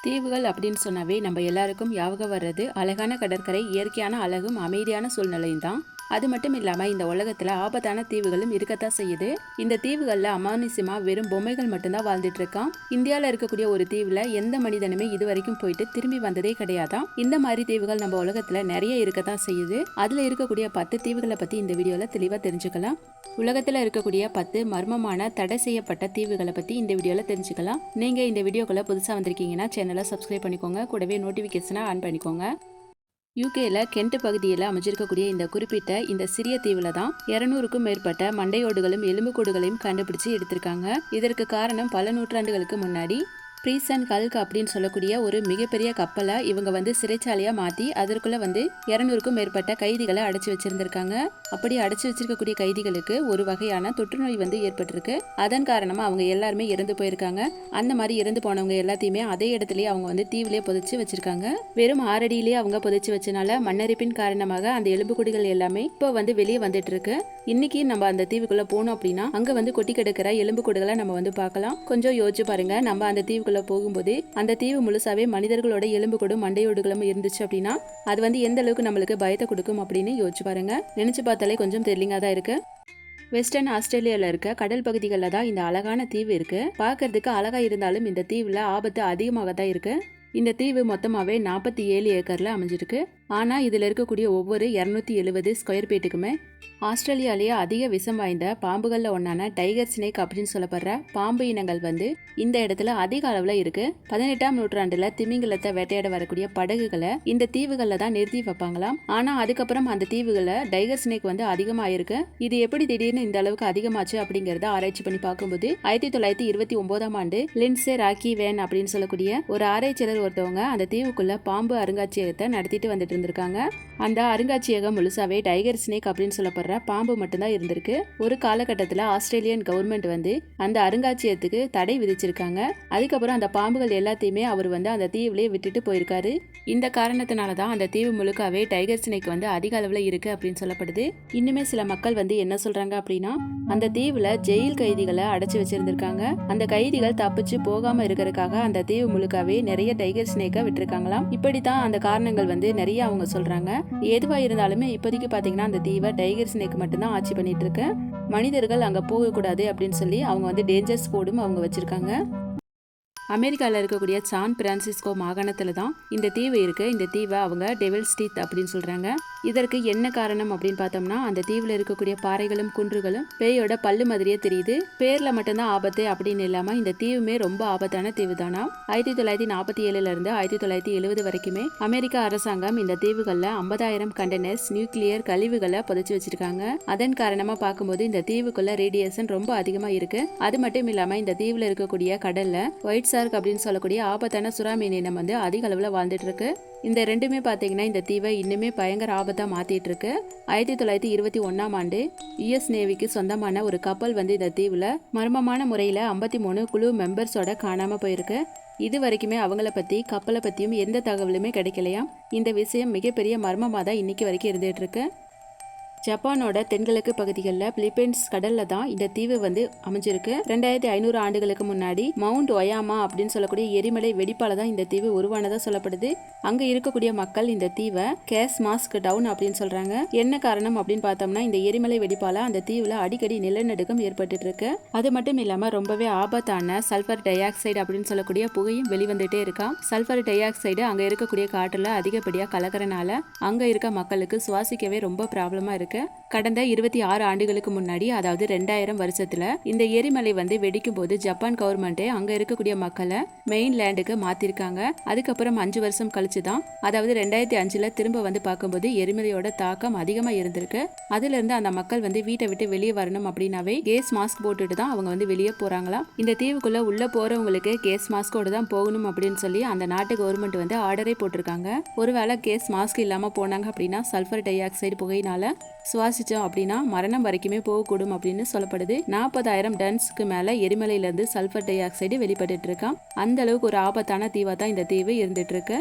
தீவுகள் அப்படின்னு சொன்னாவே நம்ம எல்லாருக்கும் ஞாபகம் வர்றது அழகான கடற்கரை, இயற்கையான அழகும் அமைதியான சூழ்நிலையும் தான். அது மட்டும் இல்லாம இந்த உலகத்துல ஆபத்தான தீவுகளும் இருக்கத்தான் செய்யுது. இந்த தீவுகள்ல அமானுஷ்யமா வெறும் பொம்மைகள் மட்டும்தான் வாழ்ந்துட்டு இருக்கான். இந்தியால இருக்கக்கூடிய ஒரு தீவுல எந்த மனிதனுமே இது வரைக்கும் போயிட்டு திரும்பி வந்ததே கிடையாதான். இந்த மாதிரி தீவுகள் நம்ம உலகத்துல நிறைய இருக்கத்தான் செய்யுது. அதுல இருக்கக்கூடிய 10 தீவுகளை பத்தி இந்த வீடியோல தெளிவா தெரிஞ்சுக்கலாம். உலகத்துல இருக்கக்கூடிய 10 மர்மமான தடை செய்யப்பட்ட தீவுகளை பத்தி இந்த வீடியோல தெரிஞ்சுக்கலாம். நீங்க இந்த வீடியோக்குள்ள புதுசா வந்திருக்கீங்கன்னா சேனலை சப்ஸ்கிரைப் பண்ணிக்கோங்க, கூடவே நோட்டிபிகேஷனை ஆன் பண்ணிக்கோங்க. யூகேல கென்ட் பகுதியில் அமைஞ்சிருக்கக்கூடிய இந்த குறிப்பிட்ட இந்த சிறிய தீவுல தான் 200க்கும் மேற்பட்ட மண்டையோடுகளும் எலும்புக்கூடுகளையும் கண்டுபிடிச்சு எடுத்திருக்காங்க. இதற்கு காரணம் பல நூற்றாண்டுகளுக்கு முன்னாடி ப்ரீசன் கல்க் அப்படின்னு சொல்லக்கூடிய ஒரு மிகப்பெரிய கப்பலை இவங்க சிறைச்சாலையா மாத்தி அதற்குள்ள 200க்கும் மேற்பட்ட கைதிகளை அடைச்சு வச்சிருந்திருக்காங்க. அப்படி அடைச்சு வச்சிருக்கக்கூடிய கைதிகளுக்கு ஒரு வகையான தொற்றுநோய் ஏற்பட்டிருக்கு. அதன் காரணமா அவங்க எல்லாருமே இறந்து போயிருக்காங்க. அந்த மாதிரி இறந்து போனவங்க எல்லாத்தையுமே அதே இடத்துலயே அவங்க தீவுலயே புதைச்சு வச்சிருக்காங்க. வெறும் 6 அடியிலேயே அவங்க புதைச்சு வச்சனால மண்ணரிப்பின் காரணமாக அந்த எலும்புக்கூடுகள் எல்லாமே இப்போ வெளியே வந்துட்டு இருக்கு. இன்னைக்கு நம்ம அந்த தீவுக்குள்ள போனோம் அப்படின்னா அங்க கொட்டி கிடக்கிற எலும்புக்கூடுகளை நம்ம பார்க்கலாம். கொஞ்சம் யோசிச்சு பாருங்க, நம்ம அந்த தீவுக்குள்ள போகும்போது அந்த தீவு முழுசாவே மனிதர்களோட எலும்புக்கூடும் மண்டையோடுகளும் இருந்துச்சு அப்படின்னா அது எந்த அளவுக்கு நம்மளுக்கு பயத்தை கொடுக்கும் அப்படின்னு யோசிச்சு பாருங்க. நினைச்சு பார்த்தாலே கொஞ்சம் தெரியலிங்கா தான் இருக்கு. வெஸ்டர்ன் ஆஸ்திரேலியாவில் இருக்க கடல் பகுதிகளில் தான் இந்த அழகான தீவு இருக்கு. பார்க்கறதுக்கு அழகா இருந்தாலும் இந்த தீவுல ஆபத்து அதிகமாக தான் இருக்கு. இந்த தீவு மொத்தமாவே 47 ஏக்கர்ல அமைஞ்சிருக்கு. ஆனா இதுல இருக்கக்கூடிய ஒவ்வொரு 270 ஸ்கொயர் ஃபீட்டுக்குமே ஆஸ்திரேலியாலேயே அதிக விஷம் வாய்ந்த பாம்புகள்ல ஒன்னான டைகர் ஸ்னேக் அப்படின்னு சொல்லப்படுற பாம்பு இனங்கள் இந்த இடத்துல அதிக அளவுல இருக்கு. 18ஆம் நூற்றாண்டுல திமிங்கலத்தை வேட்டையாட வரக்கூடிய படகுகளை இந்த தீவுகள்ல தான் நிறுத்தி வைப்பாங்களாம். ஆனா அதுக்கப்புறம் அந்த தீவுகளை டைகர் ஸ்னேக் அதிகமாயிருக்கு. இது எப்படி திடீர்னு இந்த அளவுக்கு அதிகமாச்சு அப்படிங்கறத ஆராய்ச்சி பண்ணி பார்க்கும்போது 1929ஆம் ஆண்டு லிண்ட்சே ராக்கி வேன் அப்படின்னு சொல்லக்கூடிய ஒரு ஆராய்ச்சியாளர் ஒருத்தவங்க அந்த தீவுக்குள்ள பாம்பு அருங்காட்சியகத்தை நடத்திட்டு வந்துட்டு இருந்திருக்காங்க. அந்த அருங்காட்சியகம் முழுசாவே டைகர் ஸ்னேக் அப்படின்னு சொல்லப்படுற பாம்பு மட்டும்தான் இருந்திருக்கு. ஒரு காலகட்டத்தில் ஆஸ்திரேலியன் கவர்மெண்ட் அந்த அருங்காட்சியகத்துக்கு தடை விதிச்சிருக்காங்க. அதுக்கப்புறம் அந்த பாம்புகள் எல்லாத்தையுமே அவர் அந்த தீவுலயே விட்டுட்டு போயிருக்காரு. இந்த காரணத்தினாலதான் அந்த தீவு முழுக்காவே டைகர் ஸ்னேக் அதிக அளவுல இருக்கு அப்படின்னு சொல்லப்படுது. இன்னுமே சில மக்கள் என்ன சொல்றாங்க அப்படின்னா அந்த தீவுல ஜெயில் கைதிகளை அடைச்சு வச்சிருந்திருக்காங்க. அந்த கைதிகள் தப்பிச்சு போகாம இருக்கிறதுக்காக அந்த தீவு முழுக்காவே நிறைய டைகர் ஸ்னேக்கை விட்டுருக்காங்களாம். இப்படித்தான் அந்த காரணங்கள் நிறைய அவங்க சொல்றாங்க. எதுவா இருந்தாலுமே இப்போதைக்கு பாத்தீங்கன்னா அந்த தீவை டைகர் ஸ்னேக் மட்டும்தான் ஆட்சி பண்ணிட்டு இருக்கு. மனிதர்கள் அங்க போக கூடாது அப்படின்னு சொல்லி அவங்க டேஞ்சர் ஸ்போர்டும் அவங்க வச்சிருக்காங்க. அமெரிக்காவில் இருக்கக்கூடிய சான் பிரான்சிஸ்கோ மாகாணத்தில் தான் இந்த தீவு இருக்கு. இந்த தீவை அவங்க டெவில்ஸ் டீத் அப்படின்னு சொல்றாங்க. இதற்கு என்ன காரணம் அப்படின்னு பார்த்தோம்னா அந்த தீவுல இருக்கக்கூடிய பாறைகளும் குன்றுகளும் பேயோட பல்லு மாதிரியே தெரியுது. பேர்ல மட்டும்தான் ஆபத்து அப்படின்னு இல்லாம இந்த தீவுமே ரொம்ப ஆபத்தான தீவு தானா. 1947ல இருந்து 1970 வரைக்குமே அமெரிக்க அரசாங்கம் இந்த தீவுகள்ல 50,000 கண்டெய்னர்ஸ் நியூக்ளியர் கழிவுகளை புதைச்சு வச்சிருக்காங்க. அதன் காரணமா பார்க்கும்போது இந்த தீவுக்குள்ள ரேடியேஷன் ரொம்ப அதிகமா இருக்கு. அது மட்டும் இல்லாம இந்த தீவுல இருக்கக்கூடிய கடல்ல ஒயிட் சார்க் அப்படின்னு சொல்லக்கூடிய ஆபத்தான சுறா மீன் இனம் அதிக அளவுல வாழ்ந்துட்டு இருக்கு. இந்த ரெண்டுமே பாத்தீங்கன்னா இந்த தீவை இன்னுமே பயங்கர ஆபத்தா மாத்திட்டு இருக்கு. 1921ஆம் ஆண்டு யுஎஸ் நேவிக்கு சொந்தமான ஒரு கப்பல் இந்த தீவுல மர்மமான முறையில 53 குழு மெம்பர்ஸோட காணாம போயிருக்கு. இது வரைக்குமே அவங்கள பத்தி கப்பலை பத்தியும் எந்த தகவலுமே கிடைக்கலையாம். இந்த விஷயம் மிகப்பெரிய மர்மமா தான் இன்னைக்கு வரைக்கும் இருந்துட்டு இருக்கு. ஜப்பானோட தென்கிழக்கு பகுதிகளில் பிலிப்பைன்ஸ் கடல்ல தான் இந்த தீவு அமைஞ்சிருக்கு. 2500 ஆண்டுகளுக்கு முன்னாடி மவுண்ட் ஒயாமா அப்படின்னு சொல்லக்கூடிய எரிமலை வெடிப்பால தான் இந்த தீவு உருவானதா சொல்லப்படுது. அங்க இருக்கக்கூடிய மக்கள் இந்த தீவை கேஸ் மாஸ்க் டவுன் அப்படின்னு சொல்றாங்க. என்ன காரணம் அப்படின்னு பார்த்தோம்னா இந்த எரிமலை வெடிப்பால அந்த தீவுல அடிக்கடி நிலநடுக்கம் ஏற்பட்டு இருக்கு. அது மட்டும் இல்லாம ரொம்பவே ஆபத்தான சல்பர் டை ஆக்சைடு அப்படின்னு சொல்லக்கூடிய புகையும் வெளிவந்துட்டே இருக்கா. சல்பர் டை ஆக்சைடு அங்க இருக்கக்கூடிய காற்றுல அதிகப்படியா கலக்கறனால அங்க இருக்க மக்களுக்கு சுவாசிக்கவே ரொம்ப ப்ராப்ளமா இருக்கு. கடந்த 26 ஆண்டுகளுக்கு முன்னாடி, அதாவது 2000 வருஷத்துல இந்த எரிமலை வெடிக்கும் போது ஜப்பான் கவர்மெண்ட் அங்க இருக்கக்கூடிய மக்களை மெயின் லேண்டுக்கு மாத்திருக்காங்க. அதுக்கப்புறம் 5 வருஷம் கழிச்சுதான், அதாவது 2005ல திரும்ப பார்க்கும்போது எரிமலையோட தாக்கம் அதிகமா இருந்திருக்கு. அதுல இருந்து அந்த மக்கள் வீட்டை விட்டு வெளியே வரணும் அப்படின்னாவே கேஸ் மாஸ்க் போட்டுட்டு தான் அவங்க வெளியே போறாங்களாம். இந்த தீவுக்குள்ள உள்ள போறவங்களுக்கு கேஸ் மாஸ்கோட தான் போகணும் அப்படின்னு சொல்லி அந்த நாட்டு கவர்மெண்ட் ஆர்டரே போட்டிருக்காங்க. ஒருவேளை கேஸ் மாஸ்க் இல்லாம போனாங்க அப்படின்னா சல்பர் டை ஆக்சைடு புகையினால சுவாசிச்சோம் அப்படின்னா மரணம் வரைக்குமே போகக்கூடும் அப்படின்னு சொல்லப்படுது. 40,000 டன்ஸ்க்கு மேல எரிமலையில இருந்து சல்பர் டை ஆக்சைடு வெளிப்பட்டு இருக்கான். அந்த அளவுக்கு ஒரு ஆபத்தான தீவா தான் இந்த தீவு இருந்துட்டு இருக்கு.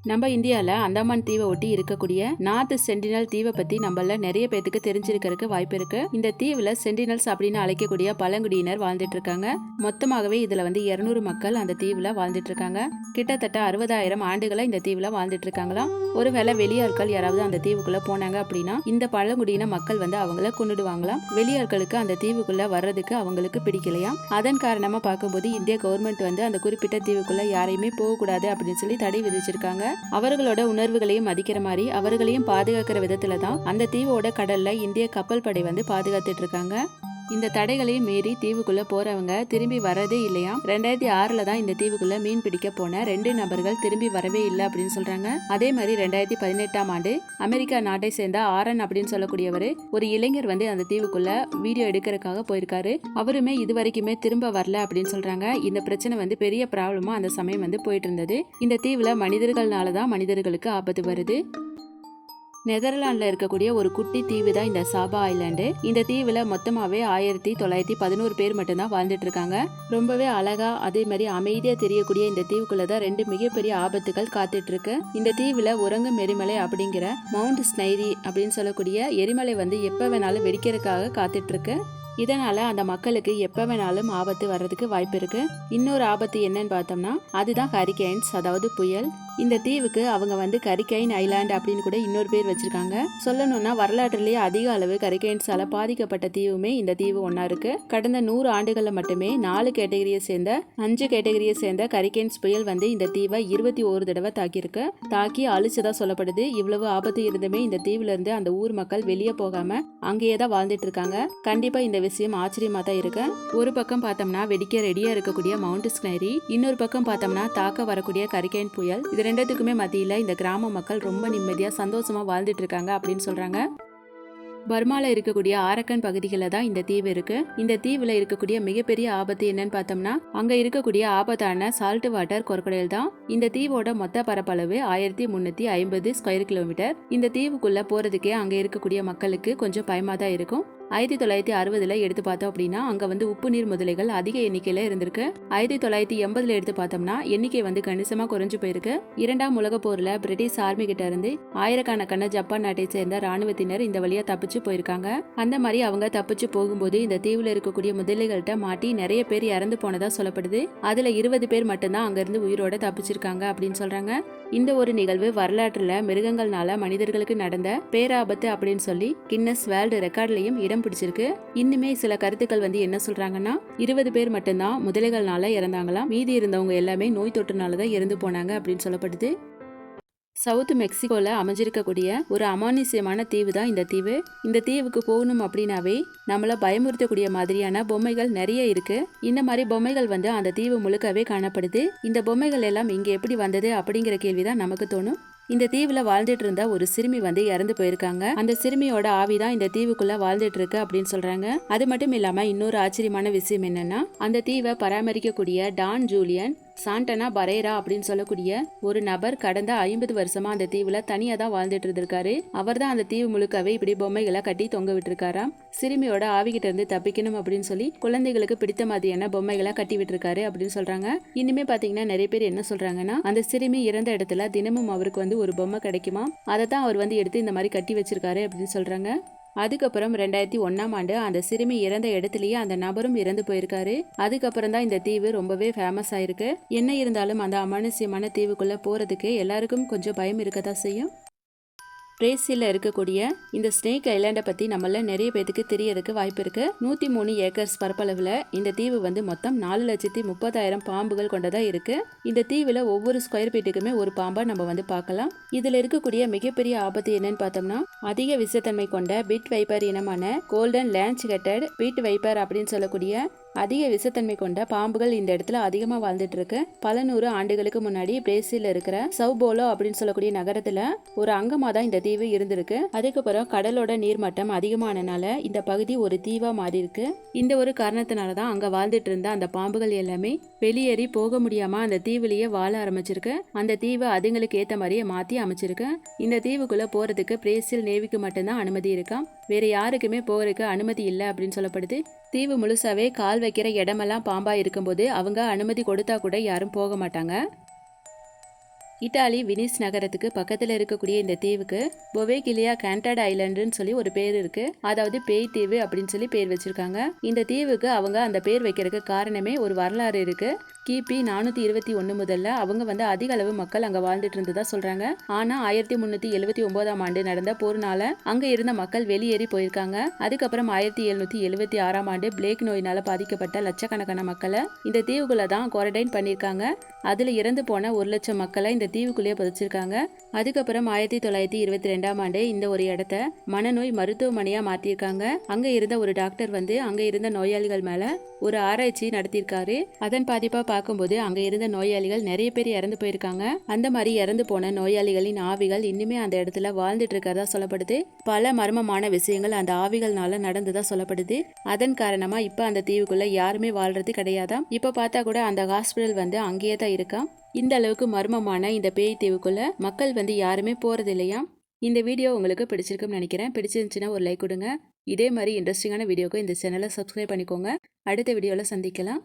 நம்ம இந்தியாவில் அந்தமான் தீவை ஒட்டி இருக்கக்கூடிய நார்த் சென்டினல் தீவை பத்தி நம்மள நிறைய பேத்துக்கு தெரிஞ்சிருக்கிறதுக்கு வாய்ப்பு இருக்கு. இந்த தீவுல சென்டினல்ஸ் அப்படின்னு அழைக்கக்கூடிய பழங்குடியினர் வாழ்ந்துட்டு இருக்காங்க. மொத்தமாகவே இதுல 200 மக்கள் அந்த தீவுல வாழ்ந்துட்டு இருக்காங்க. கிட்டத்தட்ட 60,000 ஆண்டுகளா இந்த தீவுல வாழ்ந்துட்டு இருக்காங்களாம். ஒருவேளை வெளியாட்கள் யாராவது அந்த தீவுக்குள்ள போனாங்க அப்படின்னா இந்த பழங்குடியின மக்கள் அவங்கள கொன்னுடுவாங்களாம். வெளியாட்களுக்கு அந்த தீவுக்குள்ள வர்றதுக்கு அவங்களுக்கு பிடிக்கலையாம். அதன் காரணமா பார்க்கும்போது இந்திய கவர்மெண்ட் அந்த குறிப்பிட்ட தீவுக்குள்ள யாரையுமே போகக்கூடாது அப்படின்னு சொல்லி தடை விதிச்சிருக்காங்க. அவர்களோட உணர்வுகளையும் மதிக்கிற மாதிரி அவர்களையும் பாதுகாக்கிற விதத்துல தான் அந்த தீவோட கடல்ல இந்திய கப்பல் படை பாதுகாத்துட்டு இருக்காங்க. இந்த தடைகளையும் மீறி தீவுக்குள்ள போறவங்க திரும்பி வரதே இல்லையா. 2006 தான் இந்த தீவுக்குள்ள மீன் பிடிக்க போன 2 நபர்கள் திரும்பி வரவே இல்லை அப்படின்னு சொல்றாங்க. அதே மாதிரி 2018 ஆண்டு அமெரிக்கா நாட்டை சேர்ந்த ஆரன் அப்படின்னு சொல்லக்கூடியவர் ஒரு இளைஞர் அந்த தீவுக்குள்ள வீடியோ எடுக்கிறதுக்காக போயிருக்காரு. அவருமே இது வரைக்குமே திரும்ப வரல அப்படின்னு சொல்றாங்க. இந்த பிரச்சனை பெரிய ப்ராப்ளமா அந்த சமயம் போயிட்டு இருந்தது. இந்த தீவுல மனிதர்கள்னாலதான் மனிதர்களுக்கு ஆபத்து வருது. நெதர்லாண்டில் இருக்கக்கூடிய ஒரு குட்டி தீவு தான் இந்த சாபா ஐலாண்டு. இந்த தீவுல மொத்தமாவே 1911 பேர் மட்டும்தான் வாழ்ந்துட்டு இருக்காங்க. ரொம்பவே அழகா அதே மாதிரி அமைதியா தெரியக்கூடிய இந்த தீவுக்குள்ளதான் 2 மிகப்பெரிய ஆபத்துகள் காத்துட்டு இருக்கு. இந்த தீவுல உறங்கும் எரிமலை அப்படிங்கிற மவுண்ட் ஸ்னைரி அப்படின்னு சொல்லக்கூடிய எரிமலை எப்ப வேணாலும் வெடிக்கிறதுக்காக காத்துட்டு இருக்கு. இதனால அந்த மக்களுக்கு எப்ப வேணாலும் ஆபத்து வர்றதுக்கு வாய்ப்பு இருக்கு. இன்னொரு ஆபத்து என்னன்னு பார்த்தோம்னா அதுதான் ஹரிகேன்ஸ், அதாவது புயல். இந்த தீவுக்கு அவங்க கரிக்கைன் ஐலாண்ட் அப்படின்னு கூட இன்னொரு பேர் வச்சிருக்காங்க. சொல்லணும்னா வரலாற்றிலேயே அதிக அளவு கரிக்கைன்ஸால பாதிக்கப்பட்ட தீவுமே இந்த தீவு ஒன்னா இருக்கு. கடந்த 100 ஆண்டுகள்ல மட்டுமே 4 கேட்டகரியை சேர்ந்த 5 கேட்டகரியை சேர்ந்த கரிக்கைன்ஸ் புயல் இந்த தீவை 21 தடவை தாக்கி அழிச்சதா சொல்லப்படுது. இவ்வளவு ஆபத்து இருந்துமே இந்த தீவுல இருந்து அந்த ஊர் மக்கள் வெளியே போகாம அங்கேயே தான் வாழ்ந்துட்டு இருக்காங்க. கண்டிப்பா இந்த விஷயம் ஆச்சரியமா தான் இருக்கு. ஒரு பக்கம் பார்த்தோம்னா வெடிக்க ரெடியா இருக்கக்கூடிய மவுண்ட் ஸ்னைரி, இன்னொரு பக்கம் பார்த்தோம்னா தாக்க வரக்கூடிய கரிக்கைன் புயல். இது ரெண்டுத்துக்குமே மத்தியில இந்த கிராம மக்கள் ரொம்ப நிம்மதியா சந்தோஷமா வாழ்ந்துட்டு இருக்காங்க அப்படின்னு சொல்றாங்க. பர்மால இருக்கக்கூடிய ஆரக்கன் பகுதிகளில் தான் இந்த தீவு இருக்கு. இந்த தீவுல இருக்கக்கூடிய மிகப்பெரிய ஆபத்து என்னன்னு பார்த்தோம்னா அங்க இருக்கக்கூடிய ஆபத்தான சால்ட் வாட்டர் கொர்க்கடைல் தான். இந்த தீவோட மொத்த பரப்பளவு 1350 ஸ்கொயர் கிலோமீட்டர். இந்த தீவுக்குள்ள போறதுக்கே அங்க இருக்கக்கூடிய மக்களுக்கு கொஞ்சம் பயமா தான் இருக்கும். 1960 எடுத்து பார்த்தோம் அப்படின்னா அங்க உப்பு நீர் முதலைகள் அதிக எண்ணிக்கையில இருந்திருக்கு. 1980 எடுத்து பார்த்தோம்னா எண்ணிக்கை கணிசமா குறைஞ்சு போயிருக்கு. 2ஆம் உலக போர்ல பிரிட்டிஷ் ஆர்மி கிட்ட இருந்து ஆயிரக்கணக்கான ஜப்பான் நாட்டை சேர்ந்த ராணுவத்தினர் இந்த வழியா தப்பிச்சு போயிருக்காங்க. அந்த மாதிரி அவங்க தப்பிச்சு போகும்போது இந்த தீவுல இருக்கக்கூடிய முதலைகள்கிட்ட மாட்டி நிறைய பேர் இறந்து போனதா சொல்லப்படுது. அதுல 20 பேர் மட்டும்தான் அங்க இருந்து உயிரோட தப்பிச்சிருக்காங்க அப்படின்னு சொல்றாங்க. இந்த ஒரு நிகழ்வு வரலாற்றுல மிருகங்கள்னால மனிதர்களுக்கு நடந்த பேராபத்து அப்படின்னு சொல்லி கின்னஸ் வேர்ல்டு ரெக்கார்ட்லயும் இடம் பிடிச்சிருக்கு. இன்னுமே சில கருத்துக்கள் என்ன சொல்றாங்கன்னா 20 பேர் மட்டும்தான் முதலைகள்னால இறந்தாங்களாம். மீதி இருந்தவங்க எல்லாமே நோய் தொற்றுனாலதான் இறந்து போனாங்க அப்படின்னு சொல்லப்படுது. சவுத் மெக்சிகோல அமைஞ்சிருக்கக்கூடிய ஒரு அமானுஷ்யமான தீவு தான் இந்த தீவு. இந்த தீவுக்கு போகணும் அப்படின்னாவே நம்மள பயமுறுத்தக்கூடிய மாதிரியான பொம்மைகள் நிறைய இருக்கு. இந்த மாதிரி பொம்மைகள் அந்த தீவு முழுக்கவே காணப்படுது. இந்த பொம்மைகள் எல்லாம் இங்க எப்படி வந்தது அப்படிங்கிற கேள்விதான் நமக்கு தோணும். இந்த தீவுல வாழ்ந்துட்டு இருந்த ஒரு சிறுமி இறந்து போயிருக்காங்க. அந்த சிறுமியோட ஆவிதான் இந்த தீவுக்குள்ள வாழ்ந்துட்டு இருக்கு அப்படின்னு சொல்றாங்க. அது மட்டும் இல்லாம இன்னொரு ஆச்சரியமான விஷயம் என்னன்னா அந்த தீவை பராமரிக்கக்கூடிய டான் ஜூலியன் சாண்டனா பரேரா அப்படின்னு சொல்லக்கூடிய ஒரு நபர் கடந்த 50 வருஷமா அந்த தீவுல தனியா தான் வாழ்ந்துட்டு இருந்திருக்காரு. அவர் தான் அந்த தீவு முழுக்கவே இப்படி பொம்மைகளை கட்டி தொங்க விட்டுருக்காராம். சிறுமியோட ஆவிகிட்ட இருந்து தப்பிக்கணும் அப்படின்னு சொல்லி குழந்தைகளுக்கு பிடித்த மாதிரியான பொம்மைகளை கட்டி விட்டுருக்காரு அப்படின்னு சொல்றாங்க. இனிமே பாத்தீங்கன்னா நிறைய பேர் என்ன சொல்றாங்கன்னா அந்த சிறுமி இறந்த இடத்துல தினமும் அவருக்கு ஒரு பொம்மை கிடைக்குமா, அதை தான் அவர் எடுத்து இந்த மாதிரி கட்டி வச்சிருக்காரு அப்படின்னு சொல்றாங்க. அதுக்கப்புறம் 2001ஆம் ஆண்டு அந்த சிறுமி இறந்த இடத்துலயே அந்த நபரும் இறந்து போயிருக்காரு. அதுக்கப்புறம் தான் இந்த தீவு ரொம்பவே ஃபேமஸ் ஆயிருக்கு. என்ன இருந்தாலும் அந்த அமானுஷ்யமான தீவுக்குள்ள போறதுக்கு எல்லாருக்கும் கொஞ்சம் பயம் இருக்கதான் செய்யும். பிரேசில்ல இருக்கக்கூடிய இந்த ஸ்னேக் ஐலாண்டை பத்தி நம்மள நிறைய பேருக்கு தெரியறதுக்கு வாய்ப்பு இருக்கு. 103 ஏக்கர்ஸ் பரப்பளவுல இந்த தீவு மொத்தம் 4,30,000 பாம்புகள் கொண்டதா இருக்கு. இந்த தீவுல ஒவ்வொரு ஸ்கொயர் ஃபீட்டுக்குமே ஒரு பாம்பா நம்ம பார்க்கலாம். இதுல இருக்கக்கூடிய மிகப்பெரிய ஆபத்து என்னன்னு பார்த்தோம்னா அதிக விஷத்தன்மை கொண்ட பிட் வைப்பர் இனமான golden lance headed pit viper அப்படின்னு சொல்லக்கூடிய அதிக விஷத்தன்மை கொண்ட பாம்புகள் இந்த இடத்துல அதிகமா வாழ்ந்துட்டு இருக்கு. பல 100 ஆண்டுகளுக்கு முன்னாடி பிரேசில்ல இருக்கிற சவுபோலோ அப்படின்னு சொல்லக்கூடிய நகரத்துல ஒரு அங்கமா தான் இந்த தீவு இருந்திருக்கு. அதுக்கப்புறம் கடலோட நீர்மட்டம் அதிகமானனால இந்த பகுதி ஒரு தீவா மாறி இருக்கு. இந்த ஒரு காரணத்தினாலதான் அங்க வாழ்ந்துட்டு இருந்த அந்த பாம்புகள் எல்லாமே வெளியேறி போக முடியாம அந்த தீவுலயே வாழ ஆரம்பிச்சிருக்கு. அந்த தீவை அதுங்களுக்கு ஏத்த மாதிரியே மாத்தி அமைச்சிருக்கு. இந்த தீவுக்குள்ள போறதுக்கு பிரேசில் நேவிக்கு மட்டும்தான் அனுமதி இருக்கா. வேற யாருக்குமே போறதுக்கு அனுமதி இல்லை அப்படின்னு சொல்லப்படுது. தீவு முழுசாவே கால் வைக்கிற இடமெல்லாம் பாம்பா இருக்கும்போது அவங்க அனுமதி கொடுத்தா கூட யாரும் போக மாட்டாங்க. இத்தாலி வினிஸ் நகரத்துக்கு பக்கத்துல இருக்கக்கூடிய இந்த தீவுக்கு பொவேகிலியா கேண்டட் ஐலண்டுன்னு சொல்லி ஒரு பேர் இருக்கு. அதாவது பேய் தீவு அப்படின்னு சொல்லி பேர் வச்சிருக்காங்க. இந்த தீவுக்கு அவங்க அந்த பேர் வைக்கிறதுக்கு காரணமே ஒரு வரலாறு இருக்கு. கிபி 421 முதல்ல அவங்க அதிக அளவு மக்கள் அங்க வாழ்ந்துட்டு இருந்ததா சொல்றாங்க. ஆனா 1379ஆம் ஆண்டு நடந்த போர்னால அங்க இருந்த மக்கள் வெளியேறி போயிருக்காங்க. அதுக்கப்புறம் 1776ஆம் ஆண்டு பிளேக் நோயினால பாதிக்கப்பட்ட லட்சக்கணக்கான மக்களை இந்த தீவுக்குள்ள தான் குவாரண்டைன் பண்ணியிருக்காங்க. அதுல இறந்து போன 1,00,000 மக்களை இந்த தீவுக்குள்ளேயே புதைச்சிருக்காங்க. அதுக்கப்புறம் 1922ஆம் ஆண்டு இந்த ஒரு இடத்த மனநோய் மருத்துவமனையா மாத்திருக்காங்க. அங்க இருந்த ஒரு டாக்டர் அங்க இருந்த நோயாளிகள் மேல ஒரு ஆராய்ச்சி நடத்தியிருக்காரு. அதன் பாதிப்பா பார்க்கும்போது அங்க இருந்த நோயாளிகள் நிறைய பேர் இறந்து போயிருக்காங்க. அந்த மாதிரி இறந்து போன நோயாளிகளின் ஆவிகள் இன்னுமே அந்த இடத்துல வாழ்ந்துட்டு இருக்கிறதா சொல்லப்படுது. பல மர்மமான விஷயங்கள் அந்த ஆவிகள்னால நடந்ததா சொல்லப்படுது. அதன் காரணமா இப்ப அந்த தீவுக்குள்ள யாருமே வாழ்றது கிடையாதாம். இப்ப பார்த்தா கூட அந்த ஹாஸ்பிட்டல் அங்கேயே தான் இருக்காம். இந்த அளவுக்கு மர்மமான இந்த பேய் தீவுக்குள்ள மக்கள் யாருமே போறது இல்லையா. இந்த வீடியோ உங்களுக்கு பிடிச்சிருக்குன்னு நினைக்கிறேன். பிடிச்சிருந்துச்சுன்னா ஒரு லைக் கொடுங்க. இதே மாதிரி இன்ட்ரெஸ்டிங்கான வீடியோக்கு இந்த சேனலை சப்ஸ்கிரைப் பண்ணிக்கோங்க. அடுத்த வீடியோவில் சந்திக்கலாம்.